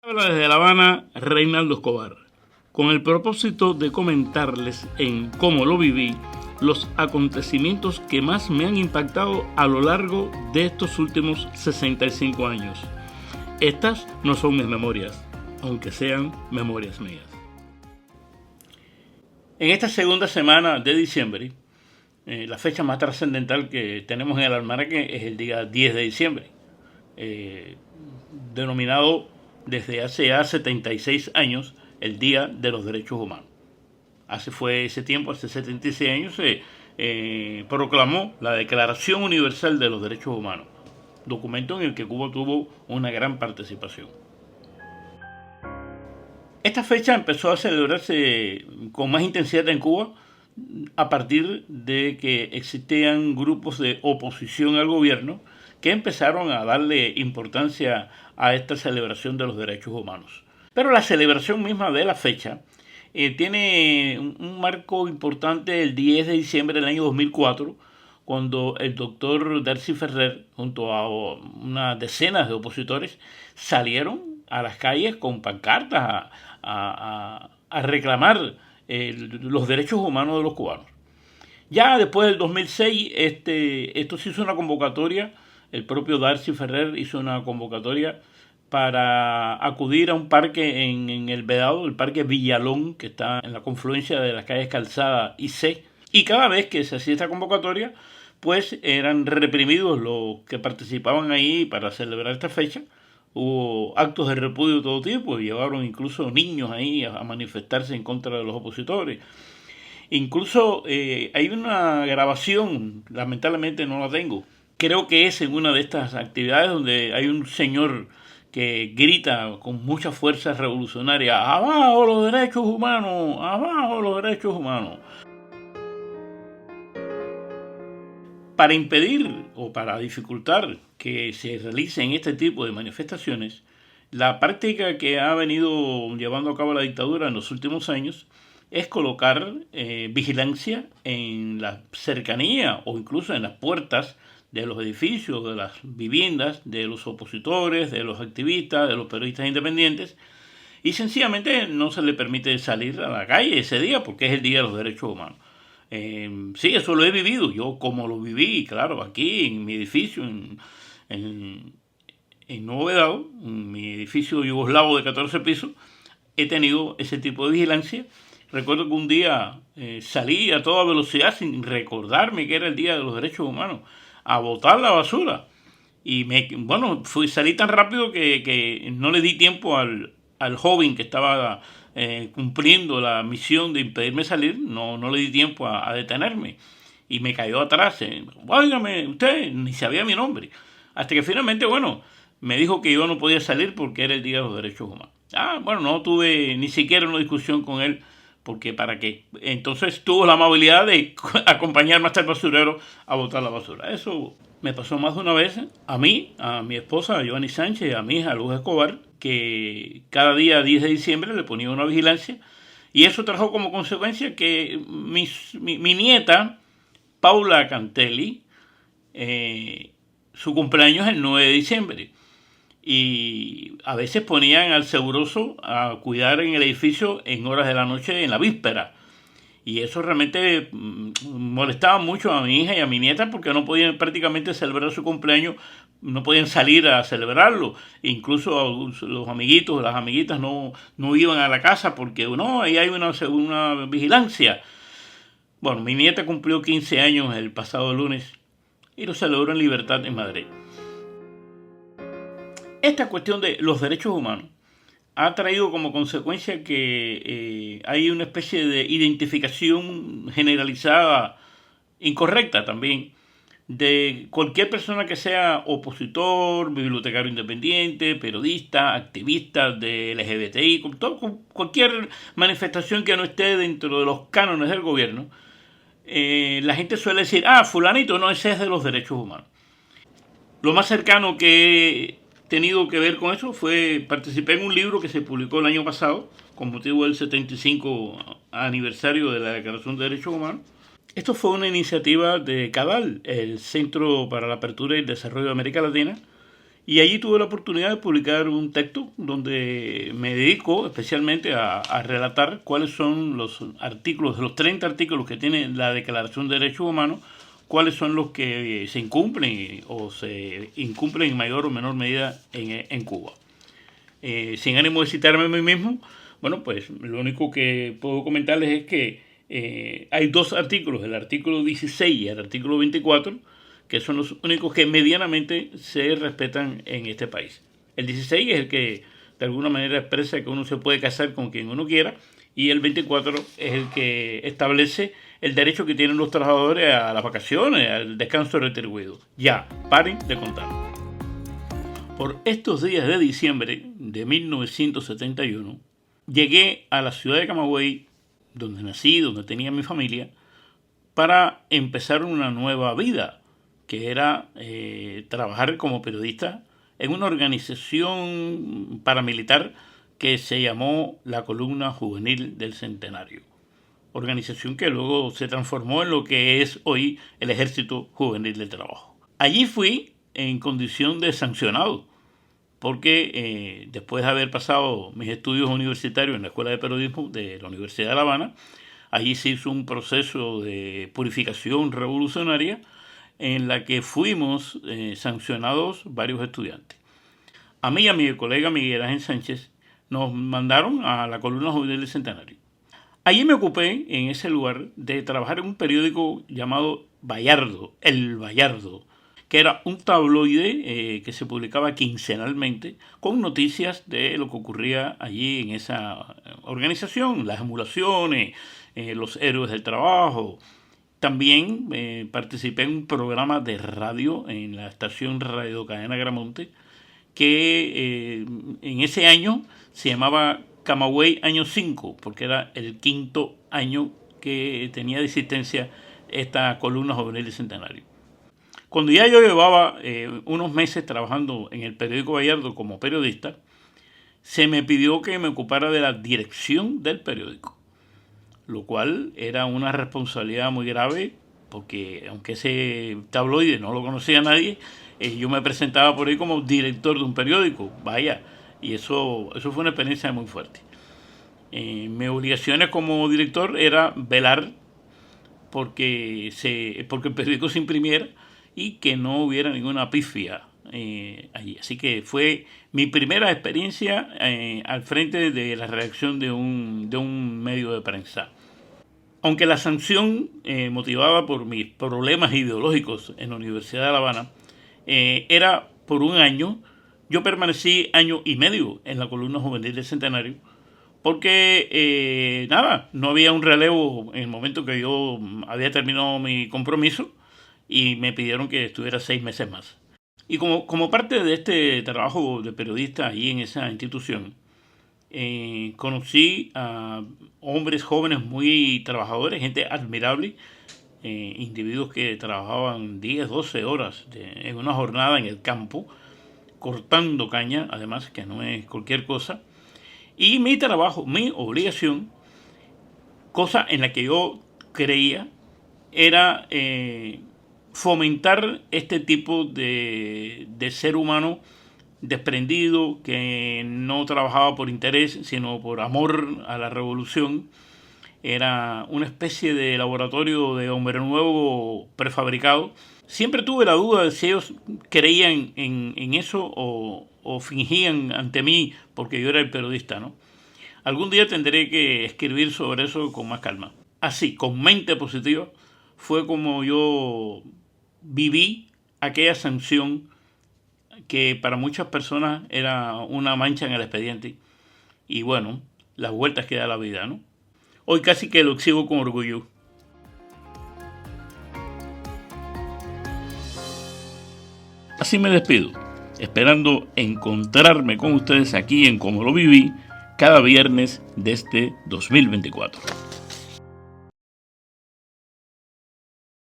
Habla desde La Habana Reinaldo Escobar, con el propósito de comentarles en cómo lo viví los acontecimientos que más me han impactado a lo largo de estos últimos 65 años. Estas no son mis memorias, aunque sean memorias mías. En esta segunda semana de diciembre, la fecha más trascendental que tenemos en el almanaque es el día 10 de diciembre, denominado desde hace ya 76 años el Día de los Derechos Humanos. Hace 76 años, se proclamó la Declaración Universal de los Derechos Humanos, documento en el que Cuba tuvo una gran participación. Esta fecha empezó a celebrarse con más intensidad en Cuba a partir de que existían grupos de oposición al gobierno que empezaron a darle importancia a esta celebración de los derechos humanos. Pero la celebración misma de la fecha tiene un marco importante el 10 de diciembre del año 2004, cuando el doctor Darcy Ferrer, junto a unas decenas de opositores, salieron a las calles con pancartas a reclamar los derechos humanos de los cubanos. Ya después del 2006, esto se hizo una convocatoria. El propio Darcy Ferrer hizo una convocatoria para acudir a un parque en El Vedado, el parque Villalón, que está en la confluencia de las calles Calzada y C. Y cada vez que se hacía esta convocatoria, pues eran reprimidos los que participaban ahí para celebrar esta fecha. Hubo actos de repudio de todo tipo, llevaron incluso niños ahí a manifestarse en contra de los opositores. Incluso hay una grabación, lamentablemente no la tengo, creo que es en una de estas actividades donde hay un señor que grita con mucha fuerza revolucionaria: ¡abajo los derechos humanos! ¡Abajo los derechos humanos! Para impedir o para dificultar que se realicen este tipo de manifestaciones, la práctica que ha venido llevando a cabo la dictadura en los últimos años es colocar vigilancia en la cercanía o incluso en las puertas de los edificios, de las viviendas, de los opositores, de los activistas, de los periodistas independientes, y sencillamente no se le permite salir a la calle ese día porque es el Día de los Derechos Humanos. Sí, eso lo he vivido, yo como lo viví, claro, aquí en mi edificio, en Nuevo Vedado, en mi edificio yugoslavo de 14 pisos, he tenido ese tipo de vigilancia. Recuerdo que un día salí a toda velocidad sin recordarme que era el Día de los Derechos Humanos a botar la basura. Y salí tan rápido que no le di tiempo al joven que estaba cumpliendo la misión de impedirme salir, no le di tiempo a detenerme. Y me cayó atrás. Óigame, usted ni sabía mi nombre. Hasta que finalmente, me dijo que yo no podía salir porque era el Día de los Derechos Humanos. No tuve ni siquiera una discusión con él, porque para qué. Entonces tuvo la amabilidad de acompañarme hasta el basurero a botar la basura. Eso me pasó más de una vez a mí, a mi esposa, a Giovanni Sánchez, a mi hija, Luz Escobar, que cada día 10 de diciembre le ponía una vigilancia, y eso trajo como consecuencia que mi nieta, Paula Cantelli, su cumpleaños es el 9 de diciembre. Y a veces ponían al seguroso a cuidar en el edificio en horas de la noche, en la víspera. Y eso realmente molestaba mucho a mi hija y a mi nieta porque no podían prácticamente celebrar su cumpleaños, no podían salir a celebrarlo. Incluso los amiguitos, las amiguitas no iban a la casa porque ahí hay una vigilancia. Bueno, mi nieta cumplió 15 años el pasado lunes y lo celebró en libertad en Madrid. Esta cuestión de los derechos humanos ha traído como consecuencia que hay una especie de identificación generalizada, incorrecta también, de cualquier persona que sea opositor, bibliotecario independiente, periodista, activista de LGBTI, cualquier manifestación que no esté dentro de los cánones del gobierno. La gente suele decir: fulanito, no, ese es de los derechos humanos. Lo más cercano que tenido que ver con eso participé en un libro que se publicó el año pasado con motivo del 75 aniversario de la Declaración de Derechos Humanos. Esto fue una iniciativa de CADAL, el Centro para la Apertura y el Desarrollo de América Latina, Y allí tuve la oportunidad de publicar un texto donde me dedico especialmente a relatar cuáles son los artículos, los 30 artículos que tiene la Declaración de Derechos Humanos, cuáles son los que se incumplen o se incumplen en mayor o menor medida en Cuba. Sin ánimo de citarme a mí mismo, bueno, pues lo único que puedo comentarles es que hay dos artículos, el artículo 16 y el artículo 24, que son los únicos que medianamente se respetan en este país. El 16 es el que de alguna manera expresa que uno se puede casar con quien uno quiera, y el 24 es el que establece el derecho que tienen los trabajadores a las vacaciones, al descanso retribuido. Ya, paren de contar. Por estos días de diciembre de 1971, llegué a la ciudad de Camagüey, donde nací, donde tenía mi familia, para empezar una nueva vida, que era trabajar como periodista en una organización paramilitar que se llamó la Columna Juvenil del Centenario. Organización que luego se transformó en lo que es hoy el Ejército Juvenil del Trabajo. Allí fui en condición de sancionado, porque después de haber pasado mis estudios universitarios en la Escuela de Periodismo de la Universidad de La Habana, allí se hizo un proceso de purificación revolucionaria en la que fuimos sancionados varios estudiantes. A mí y a mi colega Miguel Ángel Sánchez nos mandaron a la Columna Juvenil del Centenario. Allí me ocupé en ese lugar de trabajar en un periódico llamado Bayardo, El Bayardo, que era un tabloide que se publicaba quincenalmente con noticias de lo que ocurría allí en esa organización, las emulaciones, los héroes del trabajo. También participé en un programa de radio en la estación Radio Cadena Gramonte, que en ese año se llamaba Camagüey Año 5, porque era el quinto año que tenía de existencia esta Columna Juvenil del Centenario. Cuando ya yo llevaba unos meses trabajando en el periódico Bayardo como periodista, se me pidió que me ocupara de la dirección del periódico, lo cual era una responsabilidad muy grave, porque aunque ese tabloide no lo conocía nadie, yo me presentaba por ahí como director de un periódico, vaya, y eso fue una experiencia muy fuerte. Mis obligaciones como director era velar porque el periódico se imprimiera y que no hubiera ninguna pifia allí. Así que fue mi primera experiencia al frente de la redacción de un medio de prensa. Aunque la sanción motivada por mis problemas ideológicos en la Universidad de La Habana era por un año, yo permanecí año y medio en la Columna Juvenil del Centenario, porque no había un relevo en el momento que yo había terminado mi compromiso y me pidieron que estuviera 6 meses más. Y como parte de este trabajo de periodista allí en esa institución, conocí a hombres jóvenes muy trabajadores, gente admirable, individuos que trabajaban 10, 12 horas en una jornada en el campo, cortando caña, además, que no es cualquier cosa. Y mi trabajo, mi obligación, cosa en la que yo creía, era fomentar este tipo de ser humano desprendido, que no trabajaba por interés, sino por amor a la revolución. Era una especie de laboratorio de hombre nuevo prefabricado. Siempre tuve la duda de si ellos creían en eso o fingían ante mí porque yo era el periodista, ¿no? Algún día tendré que escribir sobre eso con más calma. Así, con mente positiva, fue como yo viví aquella sanción que para muchas personas era una mancha en el expediente. Y bueno, las vueltas que da la vida, ¿no? Hoy casi que lo exhibo con orgullo. Así me despido, esperando encontrarme con ustedes aquí en Como lo viví cada viernes de este 2024.